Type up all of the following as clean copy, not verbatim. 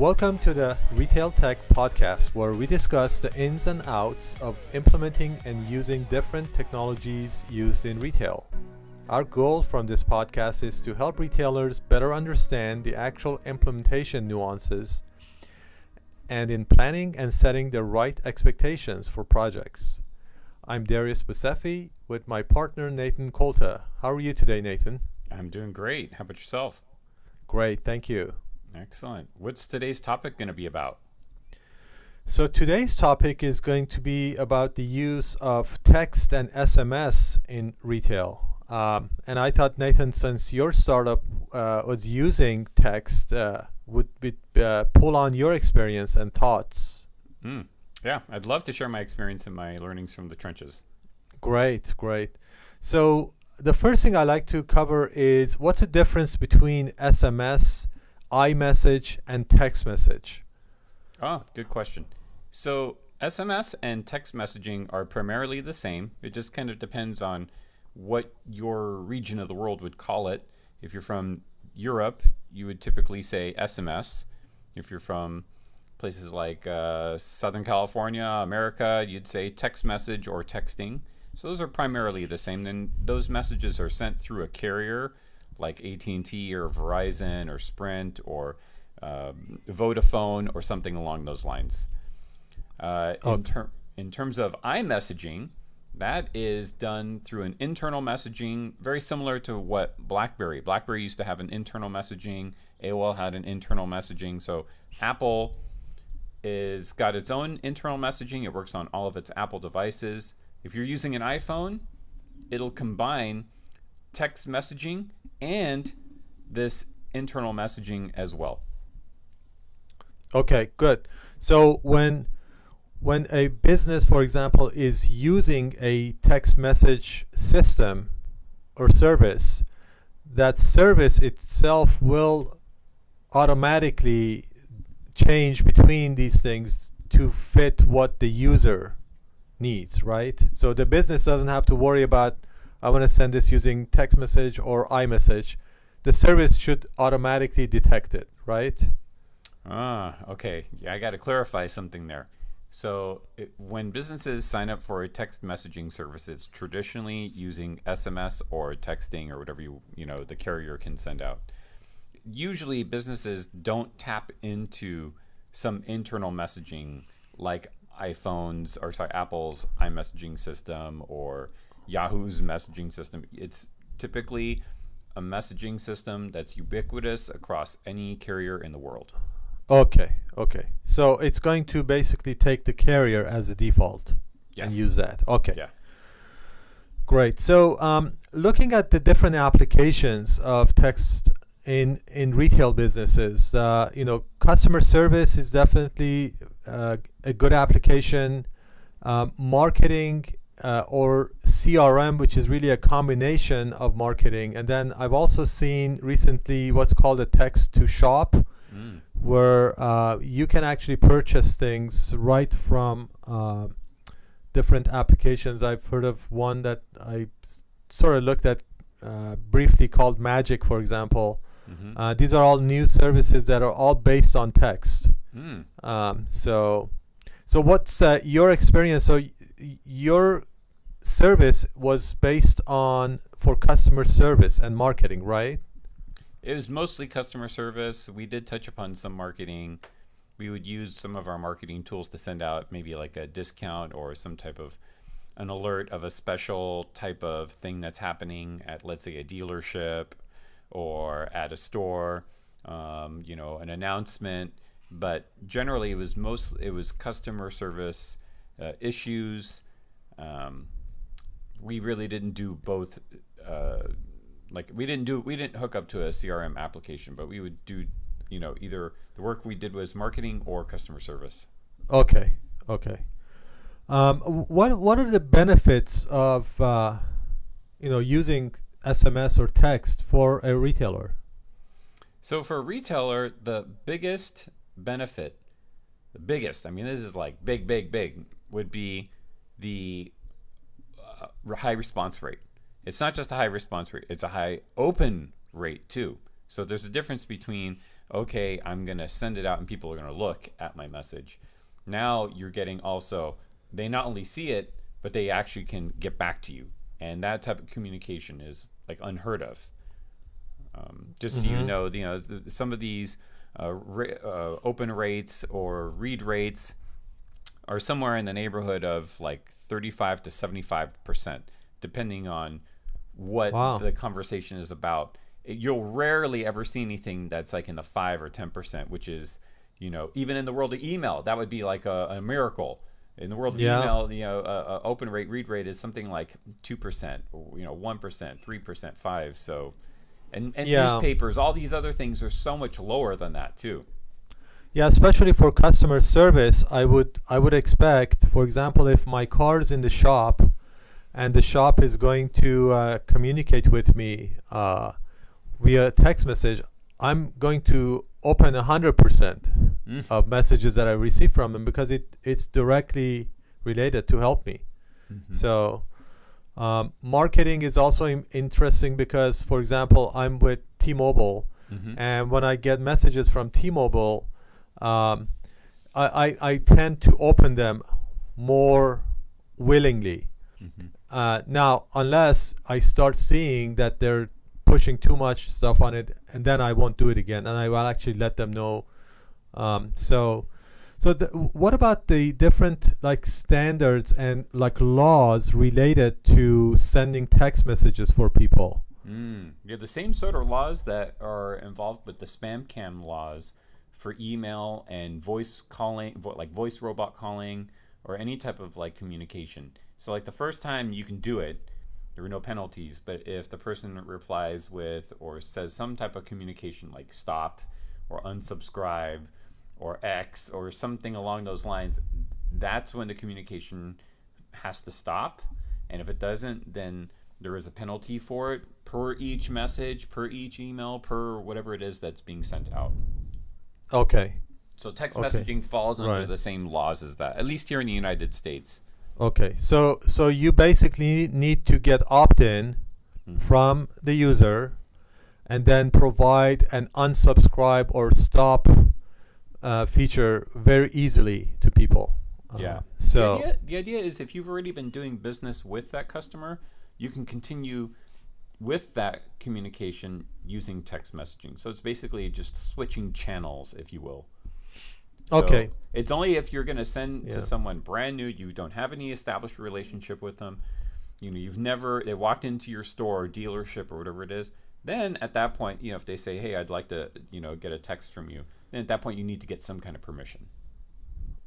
Welcome to the Retail Tech Podcast, where we discuss the ins and outs of implementing and using different technologies used in retail. Our goal from this podcast is to help retailers better understand the actual implementation nuances and in planning and setting the right expectations for projects. I'm Darius Busefi with my partner Nathan Kolta. How are you today, Nathan? I'm doing great. How about yourself? Great, thank you. Excellent. What's today's topic going to be about? So today's topic is going to be about the use of text and SMS in retail. And I thought, Nathan, since your startup was using text, would we pull on your experience and thoughts? Yeah, I'd love to share my experience and my learnings from the trenches. Great. So the first thing I like to cover is what's the difference between SMS, iMessage, and text message? Oh, good question. So SMS and text messaging are primarily the same. It just kind of depends on what your region of the world would call it. If you're from Europe, you would typically say SMS. If you're from places like Southern California, America, you'd say text message or texting. So those are primarily the same. Then those messages are sent through a carrier like AT&T or Verizon or Sprint or Vodafone or something along those lines. In terms of iMessaging, that is done through an internal messaging, very similar to what BlackBerry used to have an internal messaging. AOL had an internal messaging. So Apple is got its own internal messaging. It works on all of its Apple devices. If you're using an iPhone, it'll combine text messaging and this internal messaging as well. Okay, good. So when a business, for example, is using a text message system or service, that service itself will automatically change between these things to fit what the user needs, right? So the business doesn't have to worry about, I want to send this using text message or iMessage. The service should automatically detect it, right? Okay. Yeah, I got to clarify something there. So when businesses sign up for a text messaging service, it's traditionally using SMS or texting or whatever the carrier can send out. Usually businesses don't tap into some internal messaging like Apple's iMessaging system or Yahoo's messaging system. It's typically a messaging system that's ubiquitous across any carrier in the world. Okay. So it's going to basically take the carrier as a default and use that. Okay. Yeah. Great. So looking at the different applications of text in retail businesses, customer service is definitely a good application. Marketing or CRM, which is really a combination of marketing. And then I've also seen recently what's called a text to shop, where you can actually purchase things right from different applications. I've heard of one that I sort of looked at briefly called Magic, for example. These are all new services that are all based on text. So what's your experience? So your service was based on for customer service and marketing, right? It was mostly customer service. We did touch upon some marketing. We would use some of our marketing tools to send out maybe like a discount or some type of an alert of a special type of thing that's happening at, let's say, a dealership or at a store, an announcement. But generally, it was customer service issues. We really didn't do both. We didn't hook up to a CRM application, but we would do, either the work we did was marketing or customer service. Okay. What are the benefits of using SMS or text for a retailer? So for a retailer, the biggest benefit, this is like big, would be the high response rate. It's not just a high response rate, it's a high open rate too. So there's a difference between okay, I'm going to send it out and people are going to look at my message. Now you're getting also, they not only see it, but they actually can get back to you. And that type of communication is like unheard of. Just so you know, some of these open rates or read rates are somewhere in the neighborhood of like 35 to 75%, depending on what the conversation is about. You'll rarely ever see anything that's like in the 5 or 10%, which is, even in the world of email, that would be like a miracle. In the world of email, open rate, read rate is something like 2%, or, 1%, 3%, 5%. So, and newspapers, all these other things are so much lower than that too. Yeah, especially for customer service, I would expect, for example, if my car is in the shop and the shop is going to communicate with me via text message, I'm going to open 100% of messages that I receive from them because it's directly related to help me. So marketing is also interesting because, for example, I'm with T-Mobile, and when I get messages from T-Mobile, I tend to open them more willingly. Now, unless I start seeing that they're pushing too much stuff on it, and then I won't do it again, and I will actually let them know. What about the different like standards and like laws related to sending text messages for people? Yeah, the same sort of laws that are involved with the spam cam laws for email and voice calling, like voice robot calling, or any type of like communication. So like the first time you can do it, there were no penalties, but if the person replies with or says some type of communication like stop or unsubscribe or X or something along those lines, that's when the communication has to stop. And if it doesn't, then there is a penalty for it per each message, per each email, per whatever it is that's being sent out. Okay. So text messaging falls under the same laws as that, at least here in the United States. Okay, so you basically need to get opt-in from the user and then provide an unsubscribe or stop feature very easily to people. So the idea is if you've already been doing business with that customer, you can continue with that communication using text messaging. So it's basically just switching channels, if you will. So it's only if you're going to send to someone brand new, you don't have any established relationship with them, they walked into your store or dealership or whatever it is, then at that point, if they say, hey, I'd like to, get a text from you, then at that point you need to get some kind of permission.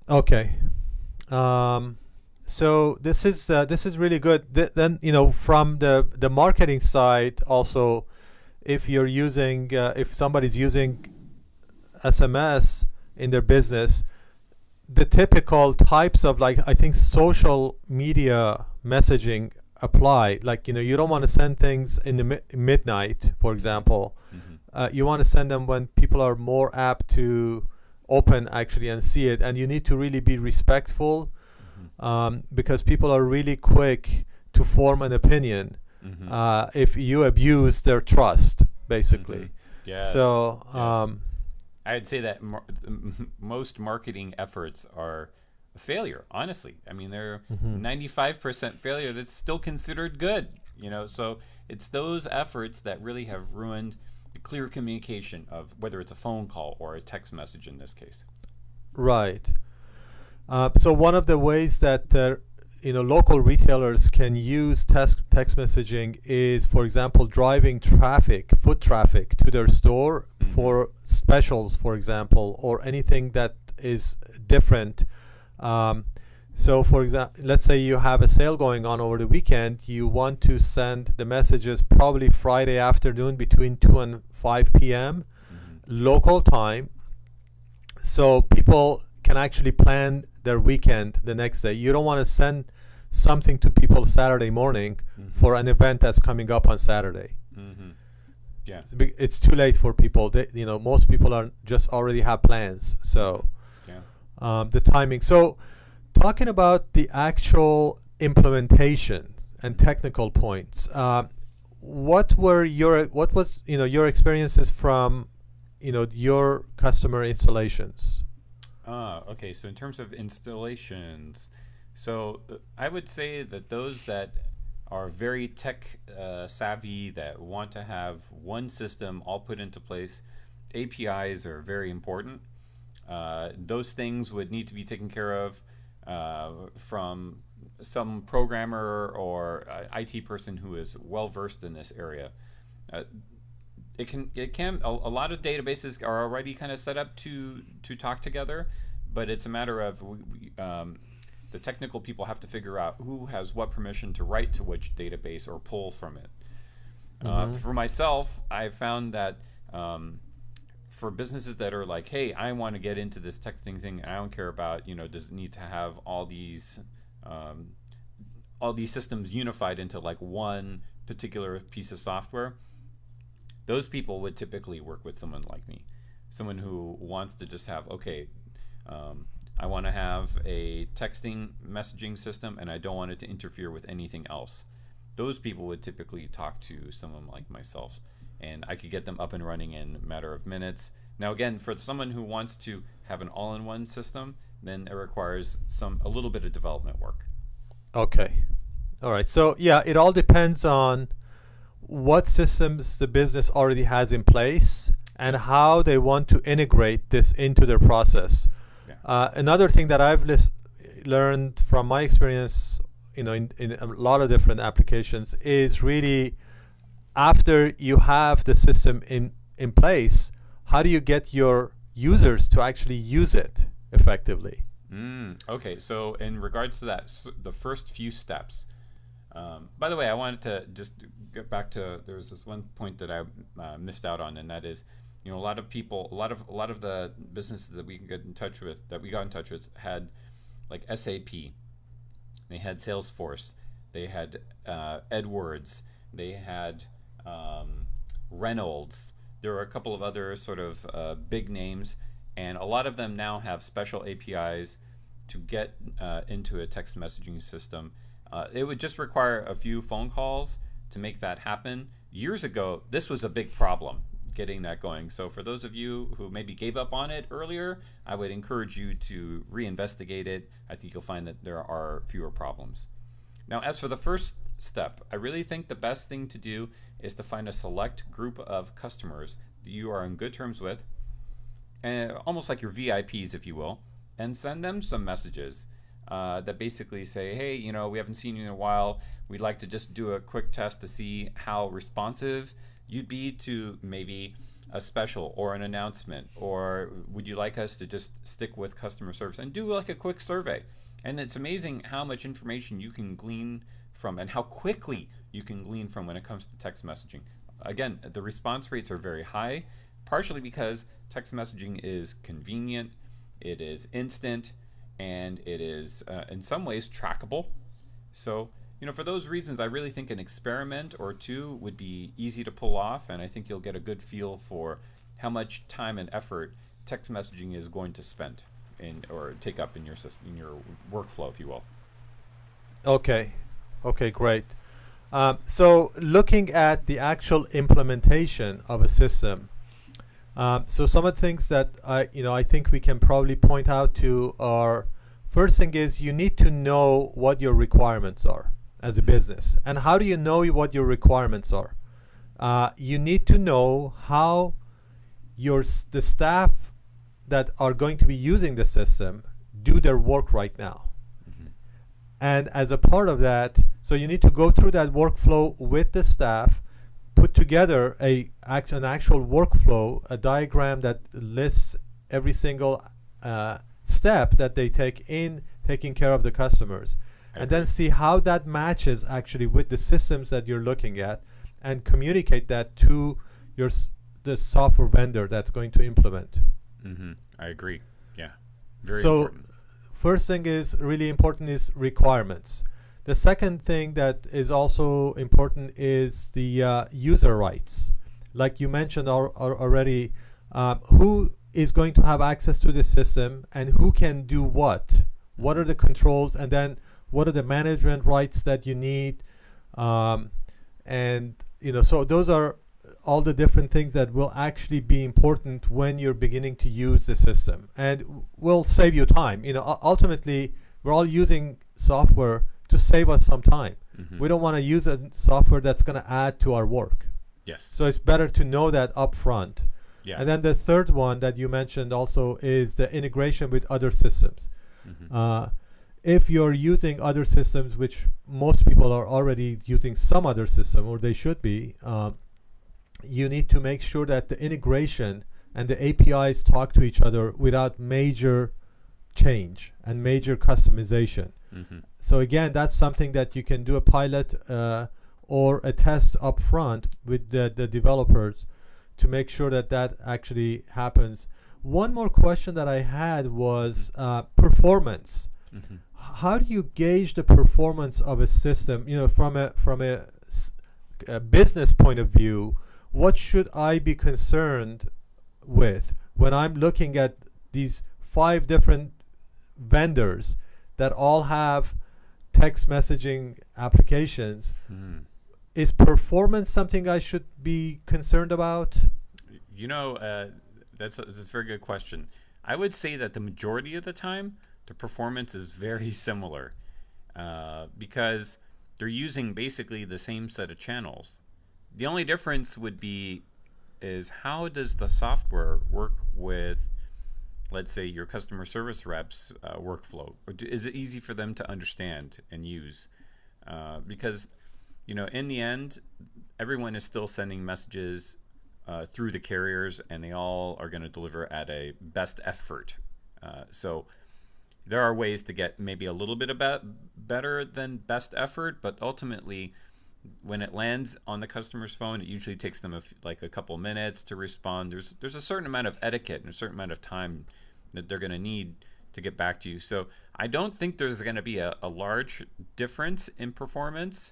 Okay. So this is really good. Then from the marketing side also, if you're using if somebody's using SMS in their business, the typical types of I think social media messaging apply. You don't want to send things in the midnight, for example. You want to send them when people are more apt to open actually and see it, and you need to really be respectful because people are really quick to form an opinion if you abuse their trust, basically. So I'd say that most marketing efforts are a failure, honestly. I mean, they're 95% failure that's still considered good, so it's those efforts that really have ruined the clear communication of whether it's a phone call or a text message in this case. Right. So one of the ways that local retailers can use text messaging is, for example, driving foot traffic to their store for specials, for example, or anything that is different. So, for example, let's say you have a sale going on over the weekend. You want to send the messages probably Friday afternoon between 2 and 5 p.m. Local time, so people can actually plan their weekend the next day. You don't want to send something to people Saturday morning for an event that's coming up on Saturday. Yeah, it's too late for people. Most people are just already have plans. So the timing. So talking about the actual implementation and technical points, what was your experiences from your customer installations? Okay. So in terms of installations, so I would say that those that are very tech savvy, that want to have one system all put into place, APIs are very important. Those things would need to be taken care of from some programmer or IT person who is well versed in this area. Uh, a lot of databases are already kind of set up to talk together, but it's a matter of the technical people have to figure out who has what permission to write to which database or pull from it. For myself, I found that for businesses that are like, hey, I want to get into this texting thing, and I don't care about, does it need to have all these systems unified into like one particular piece of software. Those people would typically work with someone like me, someone who wants to just have, okay, I want to have a texting messaging system and I don't want it to interfere with anything else. Those people would typically talk to someone like myself, and I could get them up and running in a matter of minutes. Now again, for someone who wants to have an all-in-one system, then it requires a little bit of development work. Okay. All right. So yeah, it all depends on what systems the business already has in place and how they want to integrate this into their process. Yeah. Another thing that I've learned from my experience, in a lot of different applications, is really after you have the system in place, how do you get your users to actually use it effectively? Okay, so in regards to that, the first few steps. By the way, I wanted to just get back to, there was this one point that I missed out on, and that is, a lot of people, a lot of the businesses that we got in touch with had like SAP, they had Salesforce, they had Edwards, they had Reynolds. There were a couple of other sort of big names, and a lot of them now have special APIs to get into a text messaging system. It would just require a few phone calls to make that happen. Years ago, this was a big problem, getting that going. So for those of you who maybe gave up on it earlier, I would encourage you to reinvestigate it. I think you'll find that there are fewer problems. Now, as for the first step, I really think the best thing to do is to find a select group of customers that you are on good terms with, and almost like your VIPs, if you will, and send them some messages that basically say, hey, we haven't seen you in a while. We'd like to just do a quick test to see how responsive you'd be to maybe a special or an announcement, or would you like us to just stick with customer service and do like a quick survey? And it's amazing how much information you can glean from and how quickly you can glean from when it comes to text messaging. Again, the response rates are very high, partially because text messaging is convenient, it is instant, and it is in some ways trackable. So, for those reasons, I really think an experiment or two would be easy to pull off, and I think you'll get a good feel for how much time and effort text messaging is going to spend or take up in your system, in your workflow, if you will. Okay, great. So looking at the actual implementation of a system, so some of the things that I think we can probably point out to are, first thing is you need to know what your requirements are as a business. And how do you know what your requirements are? You need to know how the staff that are going to be using the system do their work right now. And as a part of that, so you need to go through that workflow with the staff, put together an actual workflow, a diagram that lists every single step that they take in taking care of the customers. And then see how that matches actually with the systems that you're looking at, and communicate that to the software vendor that's going to implement. I agree. Yeah. Very so important. First thing is really important is requirements. The second thing that is also important is the user rights. Like you mentioned already, who is going to have access to the system and who can do what? What are the controls, and then what are the management rights that you need? And so those are all the different things that will actually be important when you're beginning to use the system, and will save you time. Ultimately, we're all using software to save us some time. We don't want to use a software that's going to add to our work. Yes. So it's better to know that up front. Yeah. And then the third one that you mentioned also is the integration with other systems. If you're using other systems, which most people are already using some other system, or they should be, you need to make sure that the integration and the APIs talk to each other without major change and major customization. So again, that's something that you can do a pilot or a test up front with the developers to make sure that that actually happens. One more question that I had was performance. How do you gauge the performance of a system? From a business point of view, what should I be concerned with when I'm looking at these 5 different vendors that all have text messaging applications? Is performance something I should be concerned about? That's a very good question. I would say that the majority of the time, the performance is very similar because they're using basically the same set of channels. The only difference would be is how does the software work with, let's say, your customer service reps workflow? Or is it easy for them to understand and use? Because, in the end, everyone is still sending messages through the carriers, and they all are going to deliver at a best effort. So there are ways to get maybe a little bit better than best effort, but ultimately, when it lands on the customer's phone, it usually takes them a couple minutes to respond. There's a certain amount of etiquette and a certain amount of time that they're going to need to get back to you. So I don't think there's going to be a large difference in performance.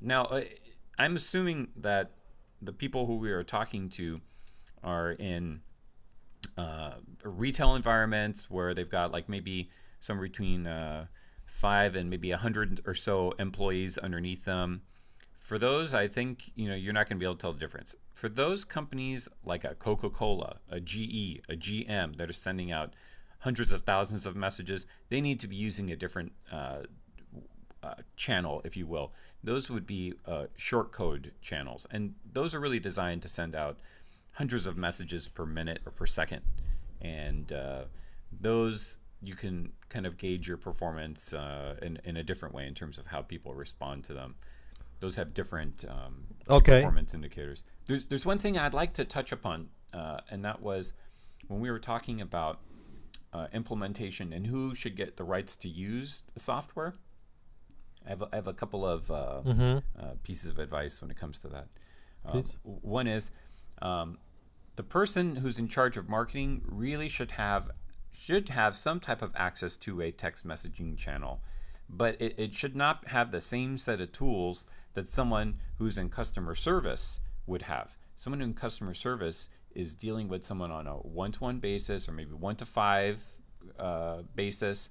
Now, I'm assuming that the people who we are talking to are in retail environments where they've got maybe somewhere between 5 and maybe 100 or so employees underneath them. For those, I think you're not going to be able to tell the difference. For those companies like a Coca-Cola, a GE, a GM that are sending out hundreds of thousands of messages, they need to be using a different channel, if you will. Those would be short code channels, and those are really designed to send out hundreds of messages per minute or per second, and those you can kind of gauge your performance in a different way in terms of how people respond to them. Those have different performance indicators. There's one thing I'd like to touch upon, and that was when we were talking about implementation and who should get the rights to use the software. I have a couple of pieces of advice when it comes to that. One is the person who's in charge of marketing really should have some type of access to a text messaging channel, but it should not have the same set of tools that someone who's in customer service would have. Someone in customer service is dealing with someone on a 1-to-1 basis or maybe 1-to-5 basis,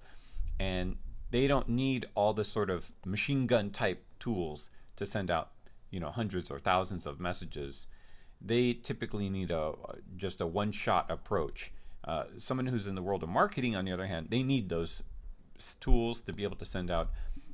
and they don't need all the sort of machine gun type tools to send out hundreds or thousands of messages. They typically need just a one-shot approach. Someone who's in the world of marketing, on the other hand, they need those tools to be able to send out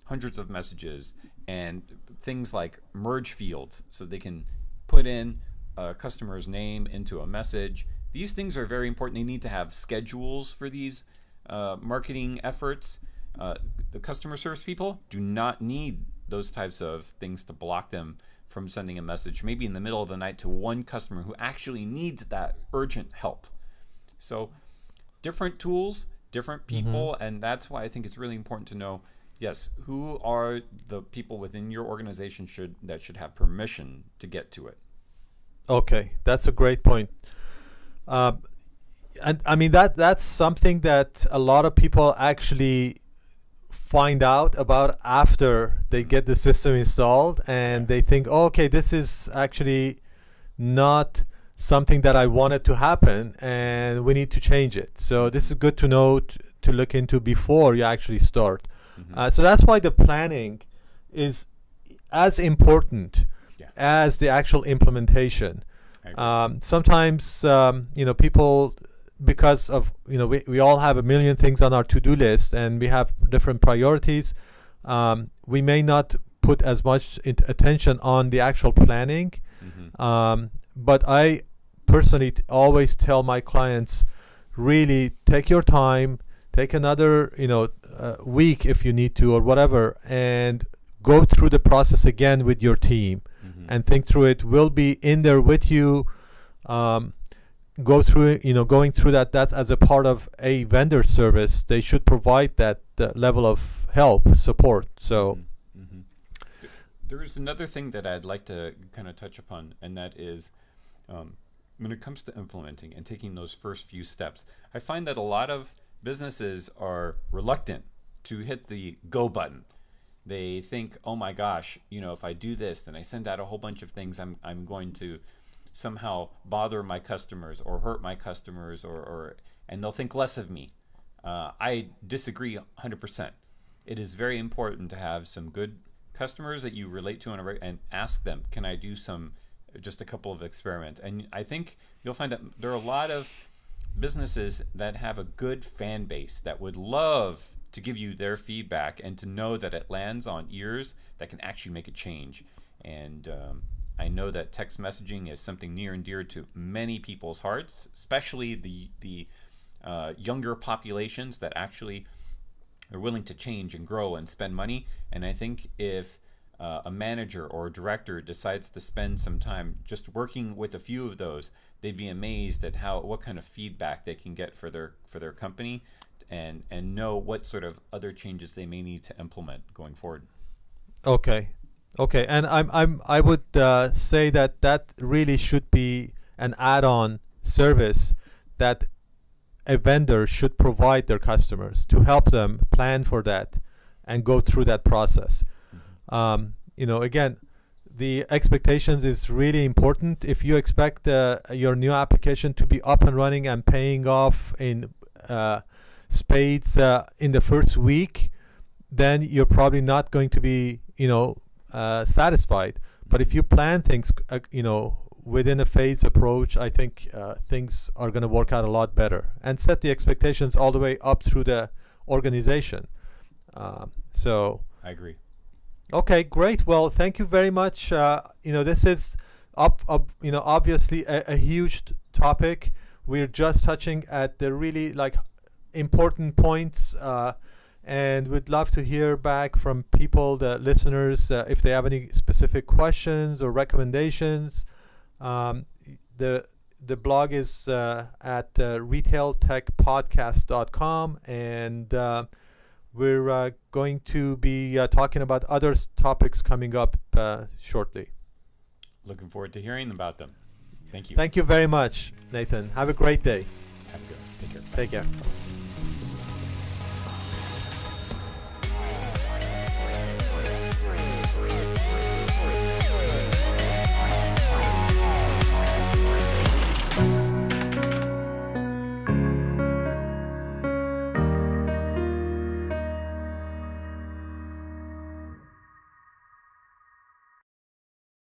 hundreds of messages and things like merge fields, so they can put in a customer's name into a message. These things are very important. They need to have schedules for these marketing efforts. The customer service people do not need those types of things to block them from sending a message, maybe in the middle of the night, to one customer who actually needs that urgent help. So different tools, different people, and that's why I think it's really important to know, yes, who are the people within your organization that should have permission to get to it. Okay, that's a great point. And I mean that's something that a lot of people actually find out about after they get the system installed, and they think, oh, okay, this is actually not something that I wanted to happen, and we need to change it. So this is good to know to look into before you actually start. So that's why the planning is as important. Yeah. as the actual implementation. Sometimes people, because of we all have a million things on our to-do list and we have different priorities, we may not put as much attention on the actual planning. But I personally always tell my clients, really take your time, take another week if you need to or whatever, and go through the process again with your team and think through it. We'll be in there with you. Go through going through that as a part of a vendor service. They should provide that level of help, support. So there's another thing that I'd like to kind of touch upon, and that is when it comes to implementing and taking those first few steps, I find that a lot of businesses are reluctant to hit the go button. They think, oh my gosh, if I do this, then I send out a whole bunch of things, I'm going to somehow bother my customers or hurt my customers, and they'll think less of me. I disagree 100%. It is very important to have some good customers that you relate to and ask them, can I do just a couple of experiments? And I think you'll find that there are a lot of businesses that have a good fan base that would love to give you their feedback and to know that it lands on ears that can actually make a change. And I know that text messaging is something near and dear to many people's hearts, especially the younger populations that actually are willing to change and grow and spend money. And I think if a manager or a director decides to spend some time just working with a few of those, they'd be amazed at what kind of feedback they can get for their company, and know what sort of other changes they may need to implement going forward. Okay, and I would say that really should be an add-on service that a vendor should provide their customers to help them plan for that and go through that process. Again, the expectations is really important. If you expect your new application to be up and running and paying off in spades in the first week, then you're probably not going to be satisfied. But if you plan things within a phased approach, I think things are going to work out a lot better, and set the expectations all the way up through the organization. So I agree. Okay, great. Well, thank you very much. This is obviously a huge topic. We're just touching at the really important points, and we'd love to hear back from people, the listeners, if they have any specific questions or recommendations. The blog is at retailtechpodcast.com, and we're going to be talking about other topics coming up shortly. Looking forward to hearing about them. Thank you. Thank you very much, Nathan. Have a great day. Have a good one. Take care. Take care.